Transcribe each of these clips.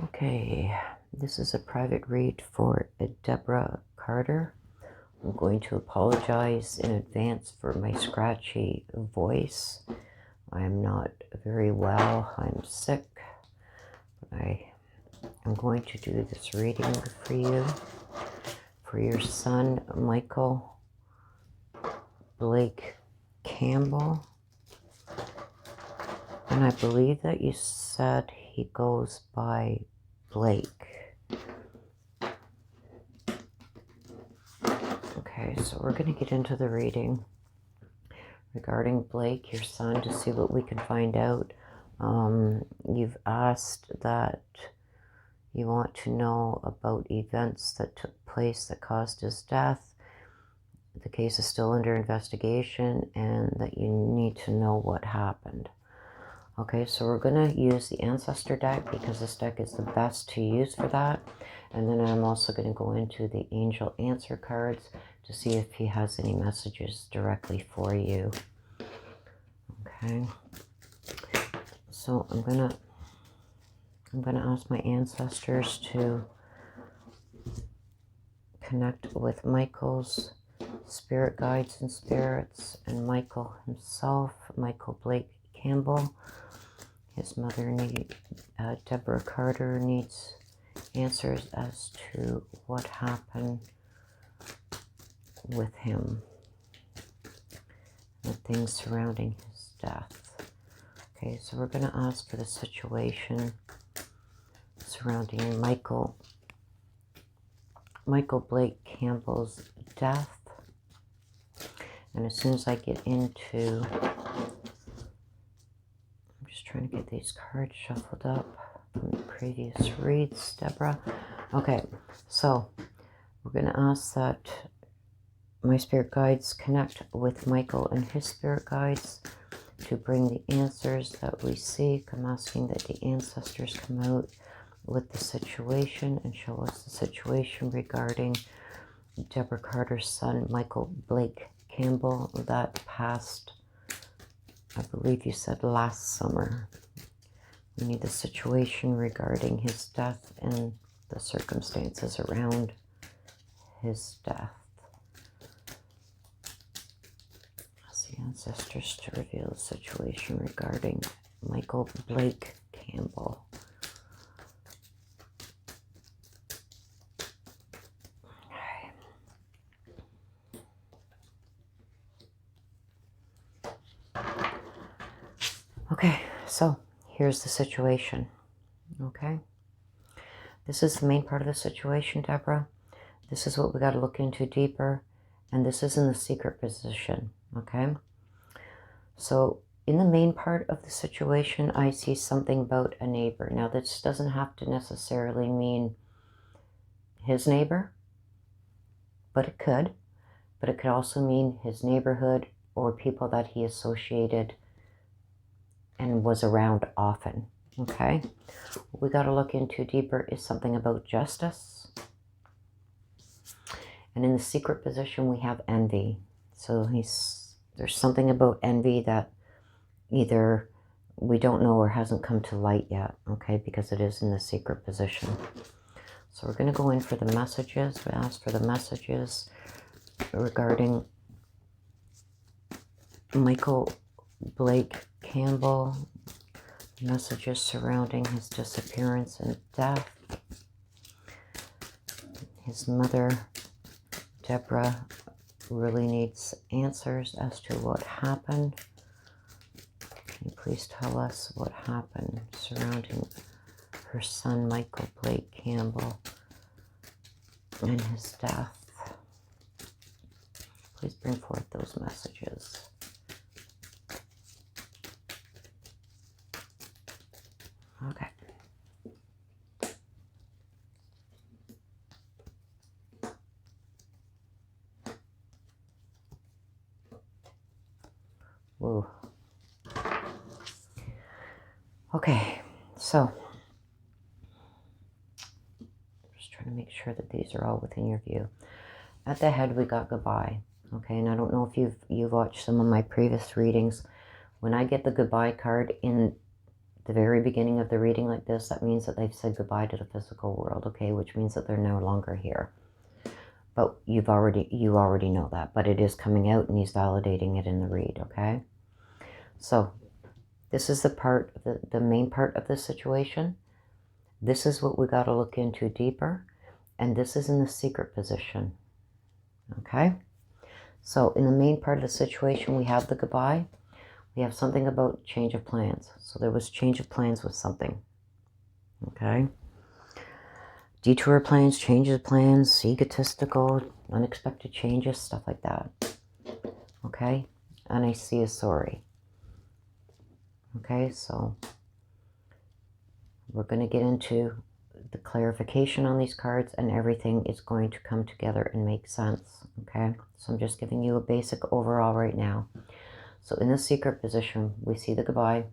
Okay, this is a private read for Deborah Carter. I'm going to apologize in advance for my scratchy voice. I'm not very well. I'm sick. I'm going to do this reading for you, for your son, Michael Blake Campbell. And I believe that you said he goes by Blake. Okay, so we're going to get into the reading regarding Blake, your son, to see what we can find out. You've asked that you want to know about events that took place that caused his death. The case is still under investigation and that you need to know what happened. Okay, so we're going to use the Ancestor deck because this deck is the best to use for that. And then I'm also going to go into the Angel Answer cards to see if he has any messages directly for you. Okay, so I'm gonna ask my ancestors to connect with Michael's spirit guides and spirits and Michael himself, Michael Blake Campbell. His mother, Deborah Carter, needs answers as to what happened with him, the things surrounding his death. Okay, so we're going to ask for the situation surrounding Michael Blake Campbell's death. And as soon as I get into, I'm just trying to get these cards shuffled up from the previous reads, Deborah. Okay, so we're going to ask that my spirit guides connect with Michael and his spirit guides to bring the answers that we seek. I'm asking that the ancestors come out with the situation and show us the situation regarding Deborah Carter's son, Michael Blake Campbell, that passed, I believe you said last summer. We need the situation regarding his death and the circumstances around his death. Ask the ancestors to reveal the situation regarding Michael Blake Campbell. Okay, so here's the situation, okay? This is the main part of the situation, Deborah. This is what we got to look into deeper, and this is in the secret position, okay? So in the main part of the situation, I see something about a neighbor. Now, this doesn't have to necessarily mean his neighbor, but it could. But it could also mean his neighborhood or people that he associated and was around often, okay? What we got to look into deeper is something about justice. And in the secret position, we have envy. So there's something about envy that either we don't know or hasn't come to light yet, okay? Because it is in the secret position. So we're going to go in for the messages. We ask for the messages regarding Michael Blake Campbell, messages surrounding his disappearance and death. His mother, Deborah, really needs answers as to what happened. Can you please tell us what happened surrounding her son, Michael Blake Campbell, and his death? Please bring forth those messages. Okay. Whoa. Okay, so just trying to make sure that these are all within your view. At the head, we got goodbye. Okay, and I don't know if you've watched some of my previous readings. When I get the goodbye card in the very beginning of the reading like this, that means that they've said goodbye to the physical world, okay, which means that they're no longer here. But you already know that, but it is coming out and he's validating it in the read, okay? So this is the main part of the situation. This is what we got to look into deeper, and this is in the secret position, okay? So in the main part of the situation, we have the goodbye. We have something about change of plans. So there was change of plans with something, okay? Detour plans, changes of plans, egotistical, unexpected changes, stuff like that, okay? And I see a sorry. Okay, so we're going to get into the clarification on these cards, and everything is going to come together and make sense, okay? So I'm just giving you a basic overall right now. So in the secret position, we see the goodbye.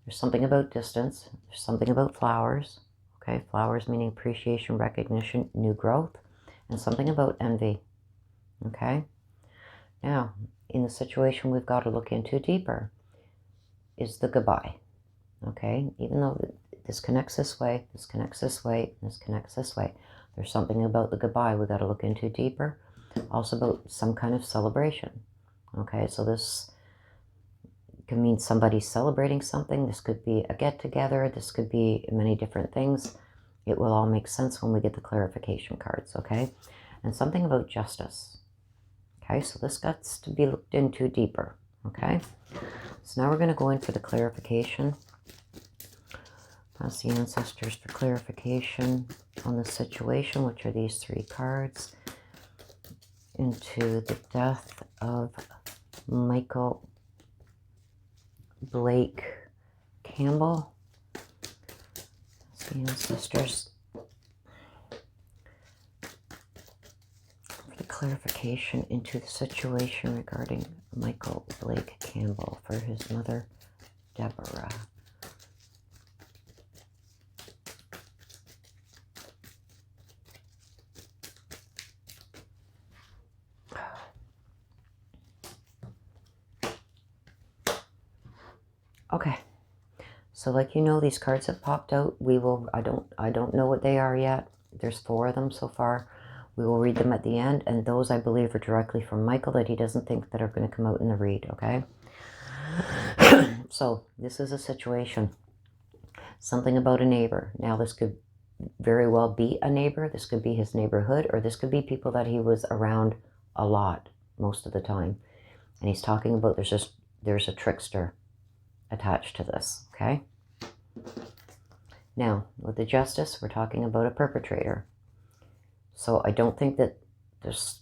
There's something about distance. There's something about flowers, okay? Flowers meaning appreciation, recognition, new growth, and something about envy, okay? Now, in the situation we've got to look into deeper is the goodbye, okay? Even though this connects this way, this connects this way, this connects this way, there's something about the goodbye we got to look into deeper. Also about some kind of celebration, okay? So this can mean somebody celebrating something. This could be a get-together. This could be many different things. It will all make sense when we get the clarification cards, okay? And something about justice, okay? So this got to be looked into deeper, okay? So now we're going to go in for the clarification. Ask the ancestors for clarification on the situation, which are these three cards, into the death of Michael Blake Campbell. Ask the ancestors for the clarification into the situation regarding Michael Blake Campbell for his mother, Deborah. Okay, so like you know, these cards have popped out. I don't know what they are yet. There's 4 of them so far. We will read them at the end, and those I believe are directly from Michael that he doesn't think that are going to come out in the read, okay? So this is a situation. Something about a neighbor. Now this could very well be a neighbor. This could be his neighborhood, or this could be people that he was around a lot most of the time. And he's talking about there's a trickster attached to this, okay? Now, with the justice, we're talking about a perpetrator. So I don't think that this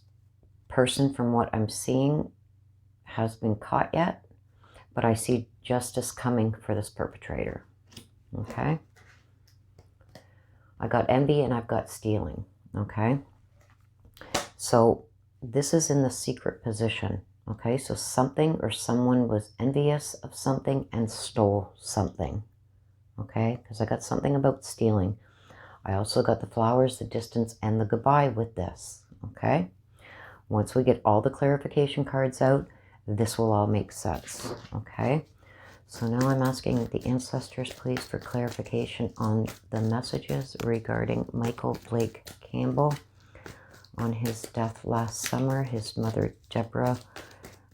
person, from what I'm seeing, has been caught yet, but I see justice coming for this perpetrator, okay? I got envy and I've got stealing, okay? So this is in the secret position, okay? So something or someone was envious of something and stole something, okay? Because I got something about stealing. I also got the flowers, the distance, and the goodbye with this, okay? Once we get all the clarification cards out, this will all make sense, okay? So now I'm asking the ancestors, please, for clarification on the messages regarding Michael Blake Campbell on his death last summer. His mother, Deborah,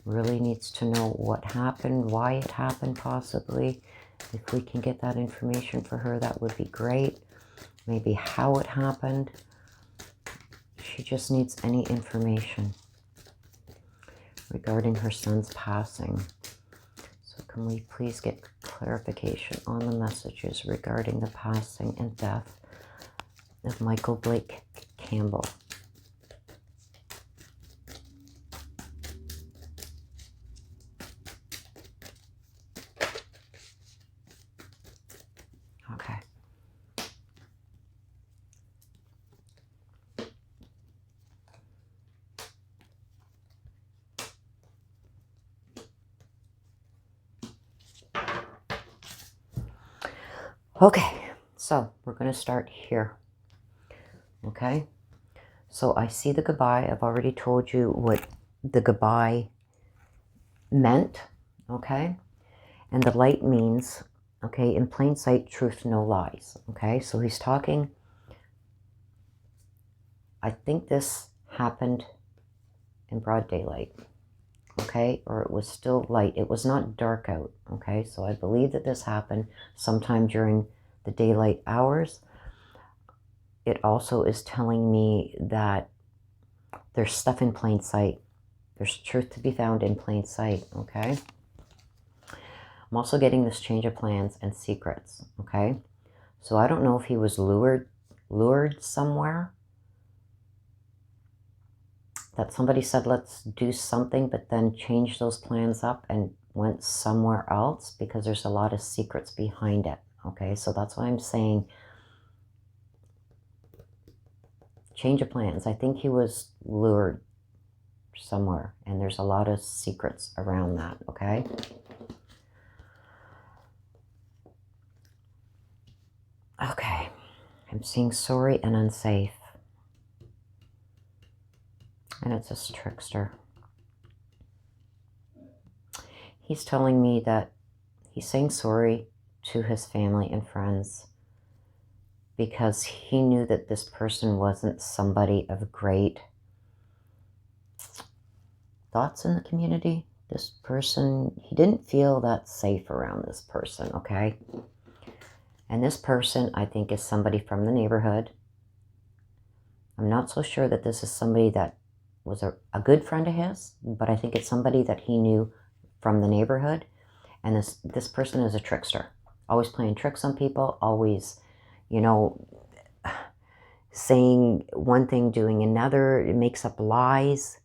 really needs to know what happened, why it happened, possibly. If we can get that information for her, that would be great. Maybe how it happened. She just needs any information regarding her son's passing. So can we please get clarification on the messages regarding the passing and death of Michael Blake Campbell? Okay. Okay, so we're going to start here. Okay, so I see the goodbye. I've already told you what the goodbye meant. Okay, and the light means Okay, in plain sight, truth, no lies. Okay, so he's talking. I think this happened in broad daylight. Okay, or it was still light. It was not dark out. Okay, so I believe that this happened sometime during the daylight hours. It also is telling me that there's stuff in plain sight. There's truth to be found in plain sight. Okay. I'm also getting this change of plans and secrets, okay? So I don't know if he was lured somewhere, that somebody said, let's do something, but then changed those plans up and went somewhere else, because there's a lot of secrets behind it, okay? So that's why I'm saying change of plans. I think he was lured somewhere, and there's a lot of secrets around that, okay? Okay, I'm seeing sorry and unsafe. And it's a trickster. He's telling me that he's saying sorry to his family and friends because he knew that this person wasn't somebody of great thoughts in the community. This person, he didn't feel that safe around this person, okay? And this person, I think, is somebody from the neighborhood. I'm not so sure that this is somebody that was a good friend of his, but I think it's somebody that he knew from the neighborhood. And this person is a trickster, always playing tricks on people, always, you know, saying one thing, doing another. It makes up lies,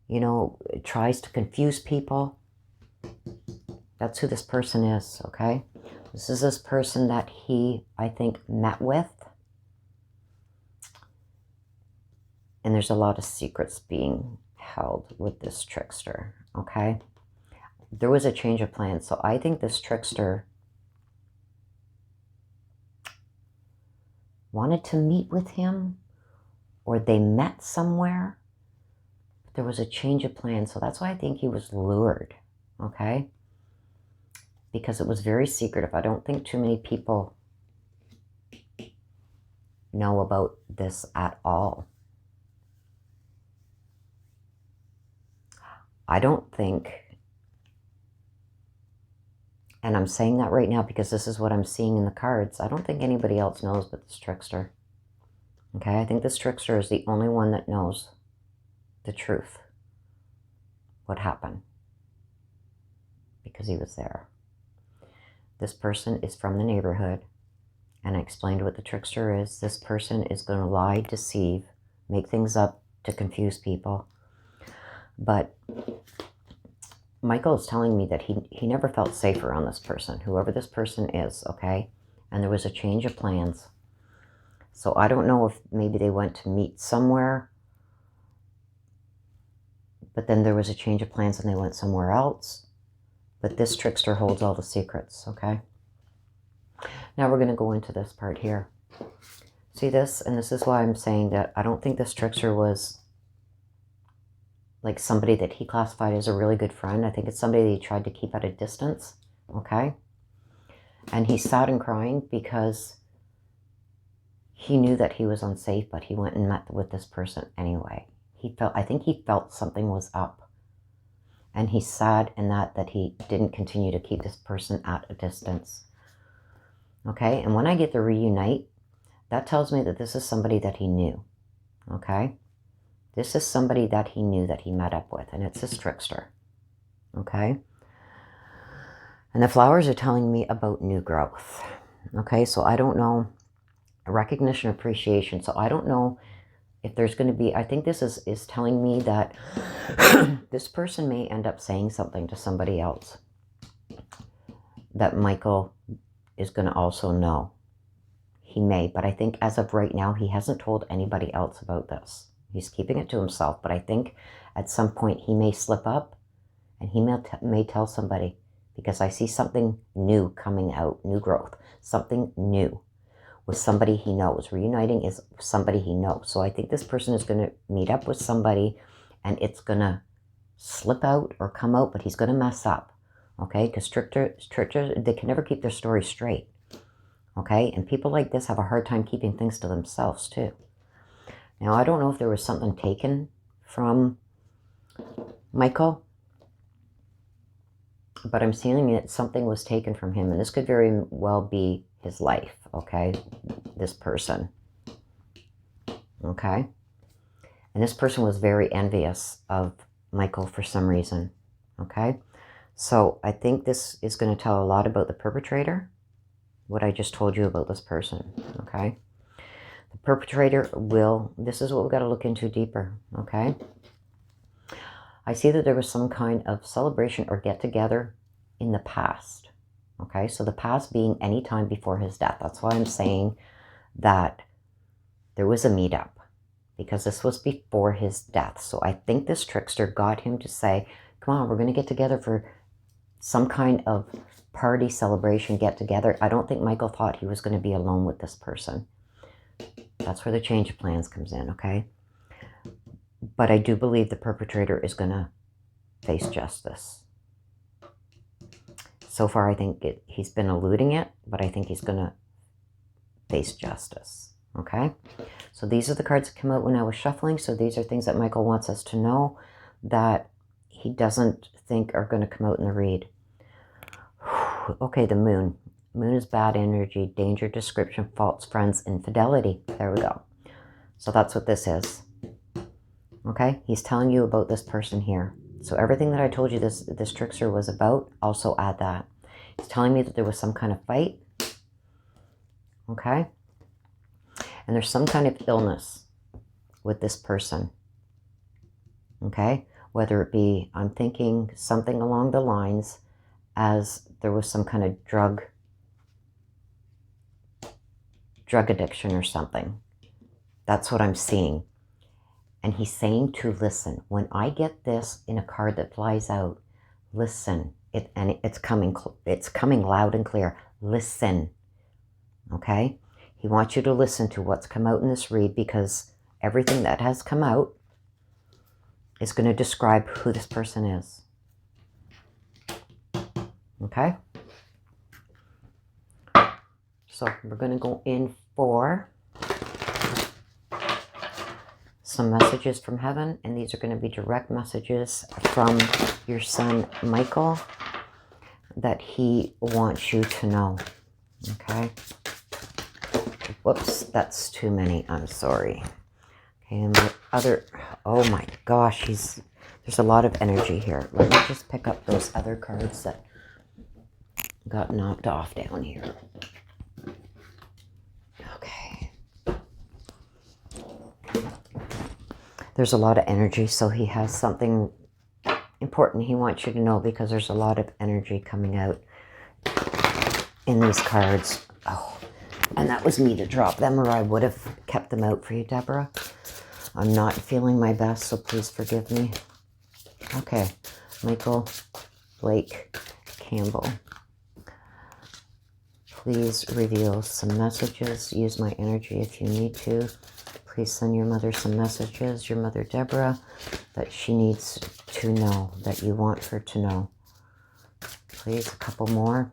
you know, it tries to confuse people. That's who this person is, okay? This is this person that he, I think, met with. And there's a lot of secrets being held with this trickster, okay? There was a change of plans. So I think this trickster wanted to meet with him, or they met somewhere. There was a change of plans. So that's why I think he was lured, okay? Because it was very secretive. I don't think too many people know about this at all. I don't think, and I'm saying that right now because this is what I'm seeing in the cards, I don't think anybody else knows but this trickster. Okay, I think this trickster is the only one that knows the truth, what happened, because he was there. This person is from the neighborhood, and I explained what the trickster is. This person is going to lie, deceive, make things up to confuse people. But Michael is telling me that he never felt safe around this person, whoever this person is, okay? And there was a change of plans. So I don't know if maybe they went to meet somewhere, but then there was a change of plans and they went somewhere else. But this trickster holds all the secrets, okay? Now we're going to go into this part here. See this? And this is why I'm saying that I don't think this trickster was like somebody that he classified as a really good friend. I think it's somebody that he tried to keep at a distance, okay? And he's sad and crying because he knew that he was unsafe, but he went and met with this person anyway. I think he felt something was up. And he's sad in that he didn't continue to keep this person at a distance. Okay, and when I get the reunite, that tells me that this is somebody that he knew. Okay? This is somebody that he knew, that he met up with, and it's this trickster. Okay? And the flowers are telling me about new growth. Okay, so I don't know, recognition, appreciation. So I don't know if there's going to be, I think this is telling me that this person may end up saying something to somebody else that Michael is going to also know. He may, but I think as of right now, he hasn't told anybody else about this. He's keeping it to himself, but I think at some point he may slip up and he may tell somebody, because I see something new coming out, new growth, something new with somebody he knows. Reuniting is somebody he knows. So I think this person is going to meet up with somebody and it's going to slip out or come out, but he's going to mess up. okay? Because tricksters, they can never keep their story straight, okay? And people like this have a hard time keeping things to themselves too. Now, I don't know if there was something taken from Michael, but I'm seeing that something was taken from him, and this could very well be his life, okay? This person, okay? And this person was very envious of Michael for some reason, okay? So I think this is going to tell a lot about the perpetrator, what I just told you about this person, okay? The perpetrator will, this is what we've got to look into deeper, okay? I see that there was some kind of celebration or get-together in the past, okay? So the past being any time before his death. That's why I'm saying that there was a meetup, because this was before his death. So I think this trickster got him to say, come on, we're going to get together for some kind of party, celebration, get-together. I don't think Michael thought he was going to be alone with this person. That's where the change of plans comes in, okay? But I do believe the perpetrator is going to face justice. So far, I think he's been eluding it, but I think he's going to face justice, okay? So these are the cards that come out when I was shuffling. So these are things that Michael wants us to know that he doesn't think are going to come out in the read. Okay, the moon. Moon is bad energy, danger, description, false friends, infidelity. There we go. So that's what this is. Okay, he's telling you about this person here. So everything that I told you this trickster was about, also add that. He's telling me that there was some kind of fight. Okay. And there's some kind of illness with this person. Okay. Whether it be, I'm thinking something along the lines as there was some kind of drug addiction or something. That's what I'm seeing. And he's saying to listen. When I get this in a card that flies out, listen. It's coming loud and clear. Listen. Okay? He wants you to listen to what's come out in this read, because everything that has come out is going to describe who this person is. Okay? So we're going to go in for some messages from heaven, and these are going to be direct messages from your son Michael that he wants you to know. Okay? Whoops, that's too many. I'm sorry. Okay, and the other, oh my gosh, there's a lot of energy here. Let me just pick up those other cards that got knocked off down here. Okay. There's a lot of energy, so he has something important he wants you to know, because there's a lot of energy coming out in these cards. Oh, and that was me to drop them, or I would have kept them out for you, Deborah. I'm not feeling my best, so please forgive me. Okay, Michael Blake Campbell. Please reveal some messages. Use my energy if you need to. Please send your mother some messages, your mother Deborah, that she needs to know, that you want her to know. Please, a couple more.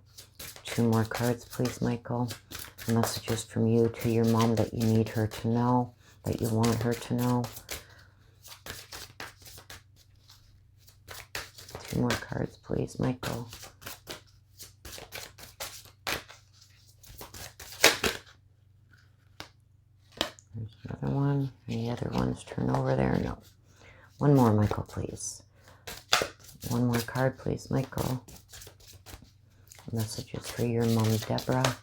2 more cards, please, Michael. Messages from you to your mom that you need her to know, that you want her to know. 2 more cards, please, Michael. There's another one. Any other ones turn over there? No. 1 more, Michael, please. 1 more card, please, Michael. Messages for your mom, Deborah.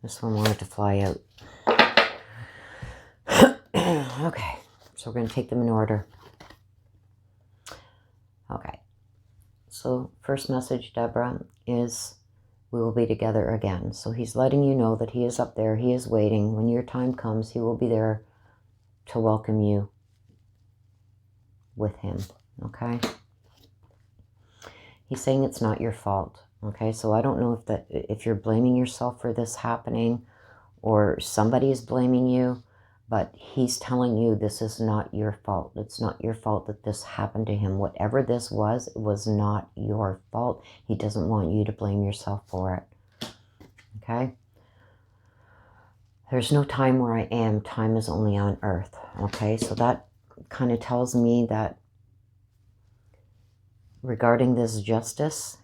This one wanted to fly out. Okay, so we're going to take them in order. Okay, so first message, Deborah, is we will be together again. So he's letting you know that he is up there. He is waiting. When your time comes, he will be there to welcome you with him. Okay? He's saying it's not your fault. Okay, so I don't know if you're blaming yourself for this happening or somebody is blaming you, but he's telling you this is not your fault. It's not your fault that this happened to him. Whatever this was, it was not your fault. He doesn't want you to blame yourself for it. Okay? There's no time where I am. Time is only on earth. Okay, so that kind of tells me that regarding this justice,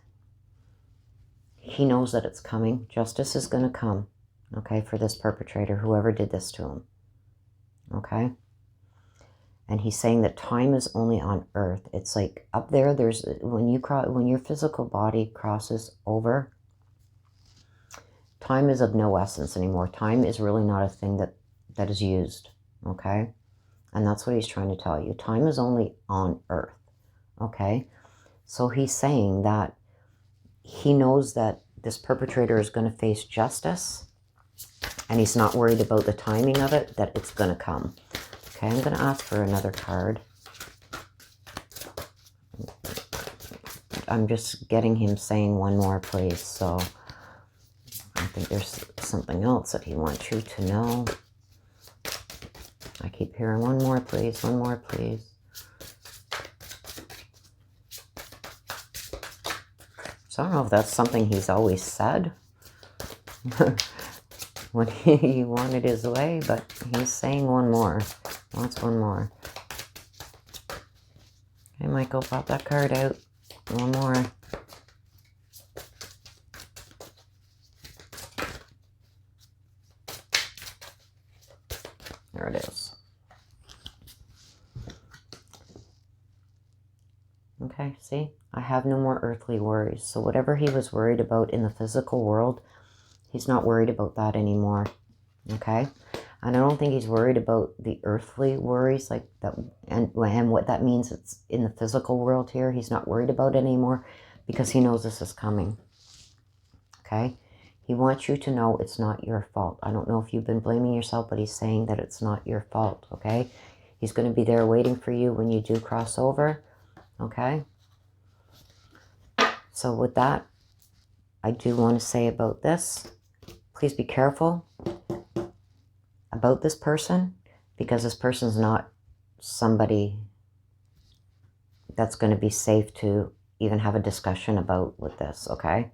he knows that it's coming. Justice is going to come, okay, for this perpetrator, whoever did this to him, okay? And he's saying that time is only on earth. It's like up there, when your physical body crosses over, time is of no essence anymore. Time is really not a thing that is used, okay? And that's what he's trying to tell you. Time is only on earth, okay? So he's saying that he knows that this perpetrator is going to face justice, and he's not worried about the timing of it, that it's going to come. Okay, I'm going to ask for another card. I'm just getting him saying one more, please. So I think there's something else that he wants you to know. I keep hearing one more, please. One more, please. So I don't know if that's something he's always said when he wanted his way, but he's saying one more. Wants one more. Okay, Michael, pop that card out. One more. There it is. Okay, see? I have no more earthly worries. So whatever he was worried about in the physical world, he's not worried about that anymore. Okay? And I don't think he's worried about the earthly worries like that, and what that means. It's in the physical world here. He's not worried about it anymore because he knows this is coming. Okay? He wants you to know it's not your fault. I don't know if you've been blaming yourself, but he's saying that it's not your fault. Okay? He's going to be there waiting for you when you do cross over. Okay? So with that, I do want to say about this, please be careful about this person, because this person's not somebody that's going to be safe to even have a discussion about with this, okay?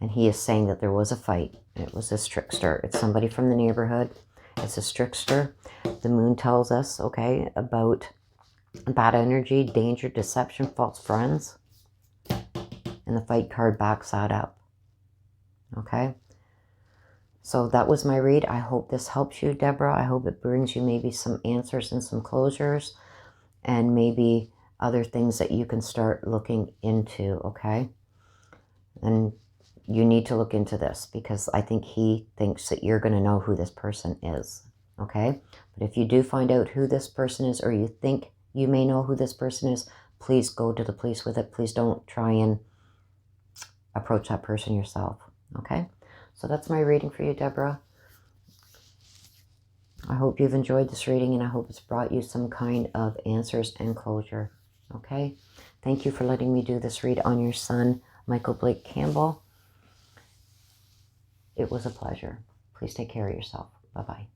And he is saying that there was a fight. It was this trickster. It's somebody from the neighborhood. It's a trickster. The moon tells us, okay, about bad energy, danger, deception, false friends. And the fight card backs that up, okay? So that was my read. I hope this helps you, Deborah. I hope it brings you maybe some answers and some closures, and maybe other things that you can start looking into, okay? And you need to look into this, because I think he thinks that you're going to know who this person is, okay? But if you do find out who this person is, or you think you may know who this person is, please go to the police with it. Please don't try and approach that person yourself, okay? So that's my reading for you, Deborah. I hope you've enjoyed this reading, and I hope it's brought you some kind of answers and closure, okay? Thank you for letting me do this read on your son, Michael Blake Campbell. It was a pleasure. Please take care of yourself. Bye-bye.